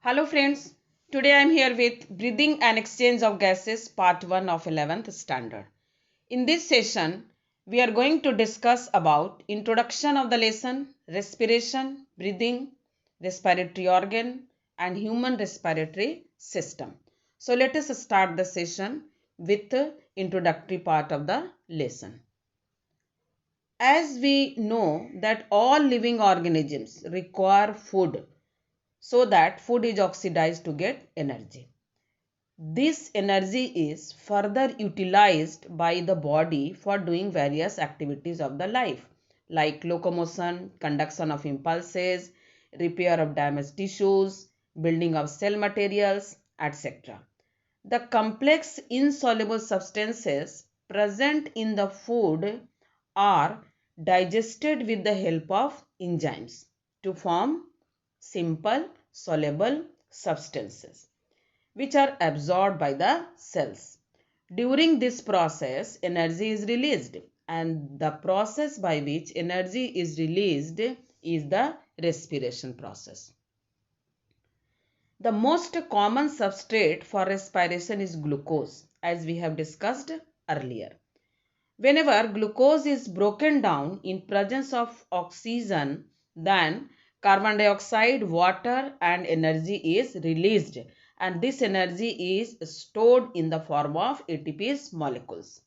Hello friends, today I am here with Breathing and Exchange of Gases part 1 of 11th standard. In this session, we are going to discuss about introduction of the lesson, respiration, breathing, respiratory organ and human respiratory system. So let us start the session with the introductory part of the lesson. As we know that all living organisms require food so that food is oxidized to get energy. This energy is further utilized by the body for doing various activities of the life like locomotion, conduction of impulses, repair of damaged tissues, building of cell materials, etc. The complex insoluble substances present in the food are digested with the help of enzymes to form simple soluble substances which are absorbed by the cells. During this process, energy is released, and the process by which energy is released is the respiration process. The most common substrate for respiration is glucose, as we have discussed earlier. Whenever glucose is broken down in presence of oxygen, then carbon dioxide, water and energy is released, and this energy is stored in the form of ATP molecules.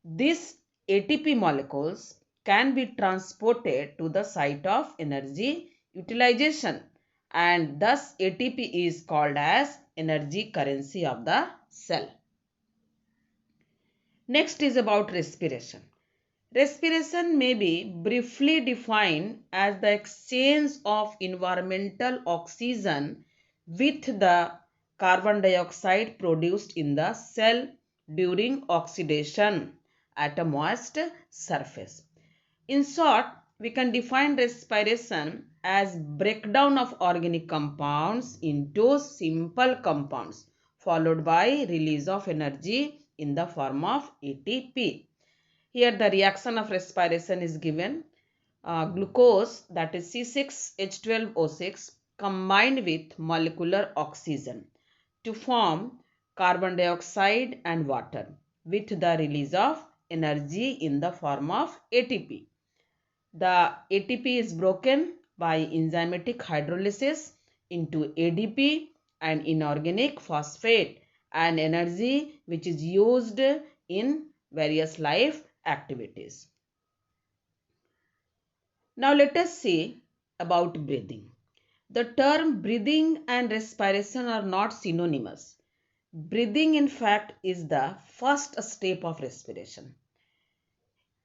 These ATP molecules can be transported to the site of energy utilization, and thus ATP is called as energy currency of the cell. Next is about respiration. Respiration may be briefly defined as the exchange of environmental oxygen with the carbon dioxide produced in the cell during oxidation at a moist surface. In short, we can define respiration as breakdown of organic compounds into simple compounds followed by release of energy in the form of ATP. Here the reaction of respiration is given. Glucose, that is C6H12O6, combined with molecular oxygen to form carbon dioxide and water with the release of energy in the form of ATP. The ATP is broken by enzymatic hydrolysis into ADP and inorganic phosphate and energy which is used in various life activities. Now let us see about breathing. The term breathing and respiration are not synonymous. Breathing in fact is the first step of respiration.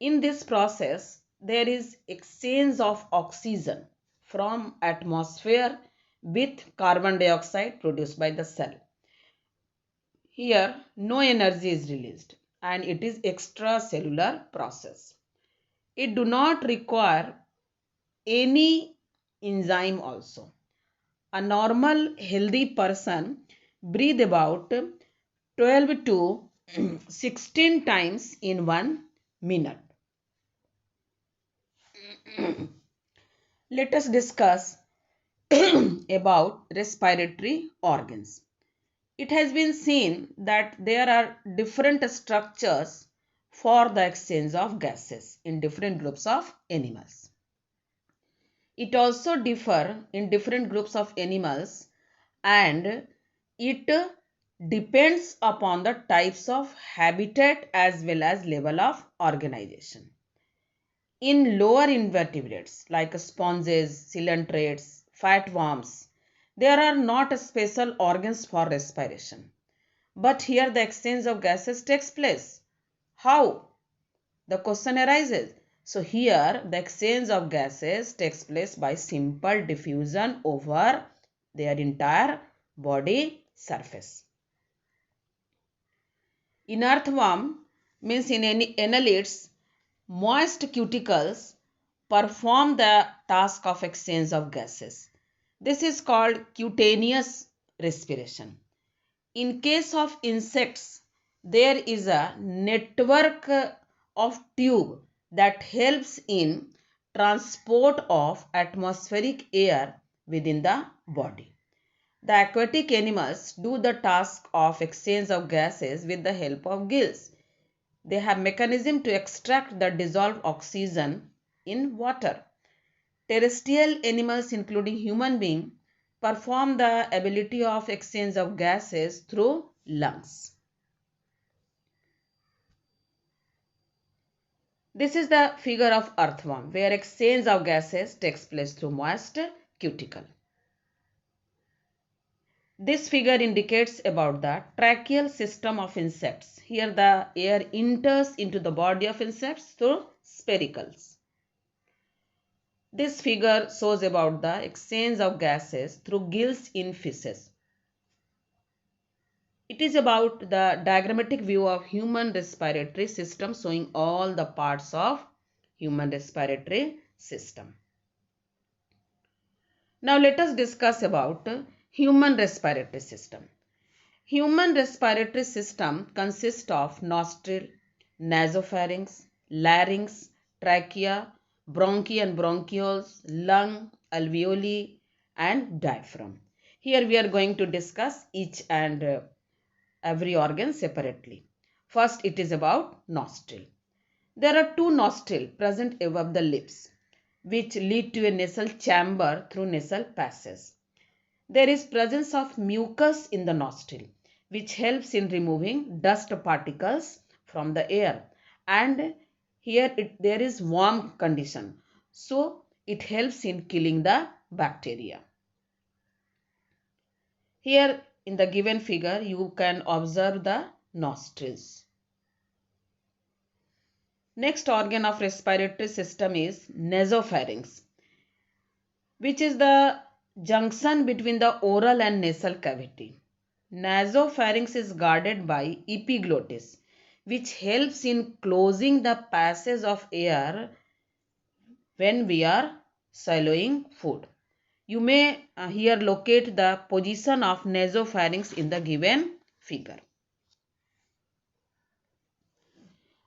In this process, there is exchange of oxygen from atmosphere with carbon dioxide produced by the cell. Here, no energy is released and it is extracellular process. It do not require any enzyme also. A normal healthy person breathe about 12 to 16 times in 1 minute. Let us discuss about respiratory organs. It has been seen that there are different structures for the exchange of gases in different groups of animals. It also differs in different groups of animals and it depends upon the types of habitat as well as level of organization. In lower invertebrates like sponges, coelentrates, flatworms, there are not special organs for respiration. But here the exchange of gases takes place. How? The question arises. So here the exchange of gases takes place by simple diffusion over their entire body surface. In earthworm means in any annelids, moist cuticles perform the task of exchange of gases. This is called cutaneous respiration. In case of insects, there is a network of tube that helps in transport of atmospheric air within the body. The aquatic animals do the task of exchange of gases with the help of gills. They have mechanism to extract the dissolved oxygen in water. Terrestrial animals, including human beings, perform the ability of exchange of gases through lungs. This is the figure of earthworm, where exchange of gases takes place through moist cuticle. This figure indicates about the tracheal system of insects. Here the air enters into the body of insects through spiracles. This figure shows about the exchange of gases through gills in fishes. It is about the diagrammatic view of human respiratory system, showing all the parts of human respiratory system. Now let us discuss about human respiratory system. Human respiratory system consists of nostril, nasopharynx, larynx, trachea, bronchi and bronchioles, lung, alveoli and diaphragm. Here we are going to discuss each and every organ separately. First, it is about nostril. There are two nostrils present above the lips, which lead to a nasal chamber through nasal passage. There is presence of mucus in the nostril, which helps in removing dust particles from the air. And here there is warm condition, so it helps in killing the bacteria. Here in the given figure, you can observe the nostrils. Next organ of respiratory system is nasopharynx, which is the junction between the oral and nasal cavity. Nasopharynx is guarded by epiglottis, which helps in closing the passage of air when we are swallowing food. You may here locate the position of nasopharynx in the given figure.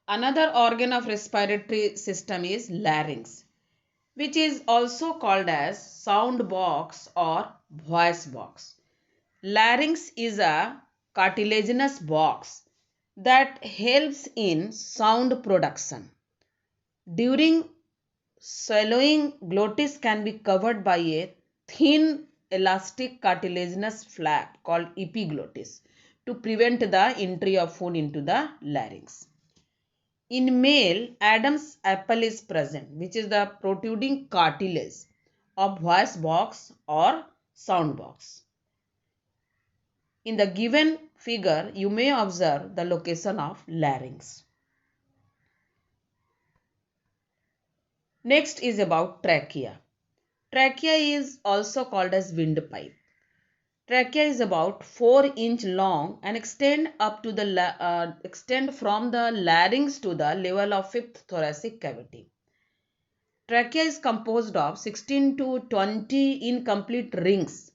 Another organ of respiratory system is larynx, which is also called as sound box or voice box. Larynx is a cartilaginous box that helps in sound production. During swallowing, glottis can be covered by a thin elastic cartilaginous flap called epiglottis to prevent the entry of food into the larynx. In male, Adam's apple is present, which is the protruding cartilage of voice box or sound box. In the given figure, you may observe the location of larynx. Next is about trachea. Trachea is also called as windpipe. Trachea is about 4 inch long and extend from the larynx to the level of 5th thoracic cavity. Trachea is composed of 16 to 20 incomplete rings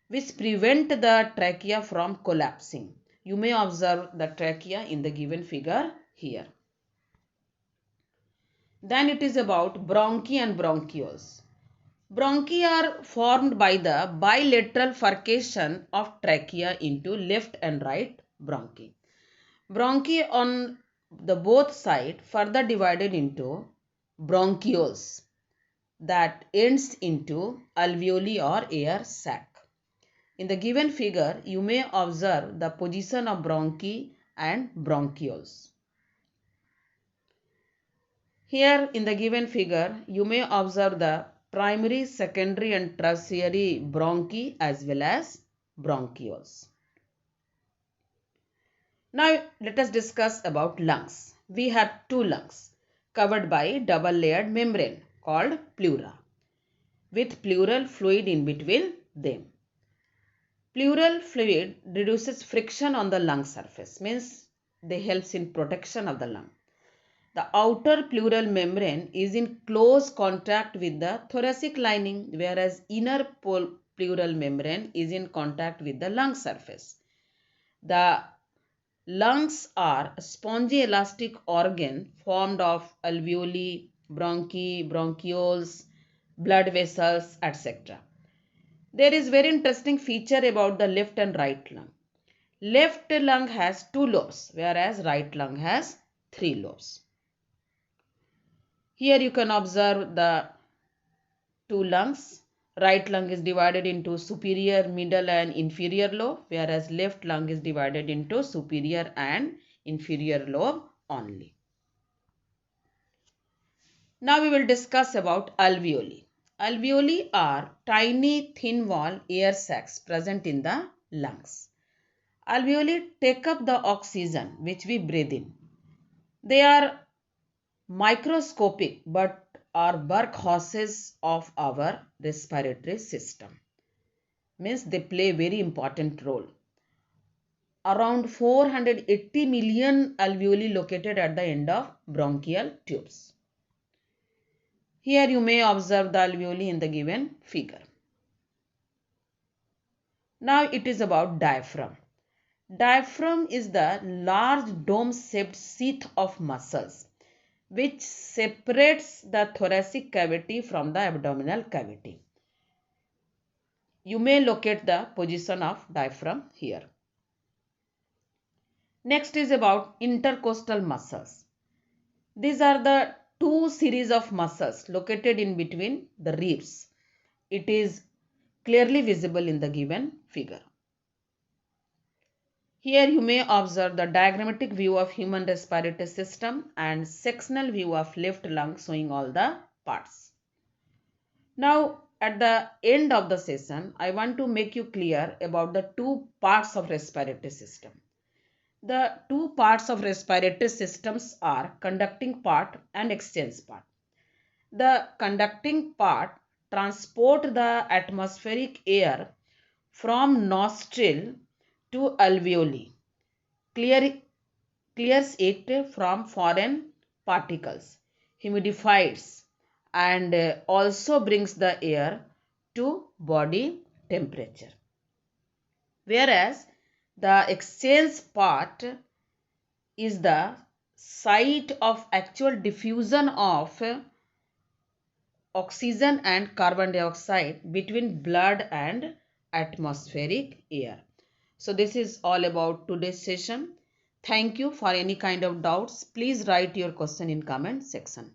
which prevent the trachea from collapsing. You may observe the trachea in the given figure here. Then it is about bronchi and bronchioles. Bronchi are formed by the bilateral furcation of trachea into left and right bronchi. Bronchi on the both sides further divided into bronchioles that ends into alveoli or air sac. In the given figure, you may observe the position of bronchi and bronchioles. Here in the given figure, you may observe the primary, secondary and tertiary bronchi as well as bronchioles. Now let us discuss about lungs. We have two lungs covered by double layered membrane called pleura with pleural fluid in between them. Pleural fluid reduces friction on the lung surface, means they helps in protection of the lung. The outer pleural membrane is in close contact with the thoracic lining, whereas inner pleural membrane is in contact with the lung surface. The lungs are a spongy elastic organ formed of alveoli, bronchi, bronchioles, blood vessels, etc. There is very interesting feature about the left and right lung. Left lung has 2 lobes, whereas right lung has 3 lobes. Here you can observe the 2 lungs. Right lung is divided into superior, middle and inferior lobe, whereas left lung is divided into superior and inferior lobe only. Now we will discuss about alveoli. Alveoli are tiny thin wall air sacs present in the lungs. Alveoli take up the oxygen which we breathe in. They are microscopic but are workhorses of our respiratory system. Means they play a very important role. Around 480 million alveoli located at the end of bronchial tubes. Here you may observe the alveoli in the given figure. Now it is about diaphragm. Diaphragm is the large dome-shaped sheath of muscles which separates the thoracic cavity from the abdominal cavity. You may locate the position of diaphragm here. Next is about intercostal muscles. These are the 2 series of muscles located in between the ribs. It is clearly visible in the given figure. Here you may observe the diagrammatic view of human respiratory system and sectional view of left lung showing all the parts. Now at the end of the session, I want to make you clear about the 2 parts of respiratory system. The 2 parts of respiratory systems are conducting part and exchange part. The conducting part transport the atmospheric air from nostril to alveoli, clears it from foreign particles, humidifies and also brings the air to body temperature. Whereas the exchange part is the site of actual diffusion of oxygen and carbon dioxide between blood and atmospheric air. So this is all about today's session. Thank you. For any kind of doubts, please write your question in comment section.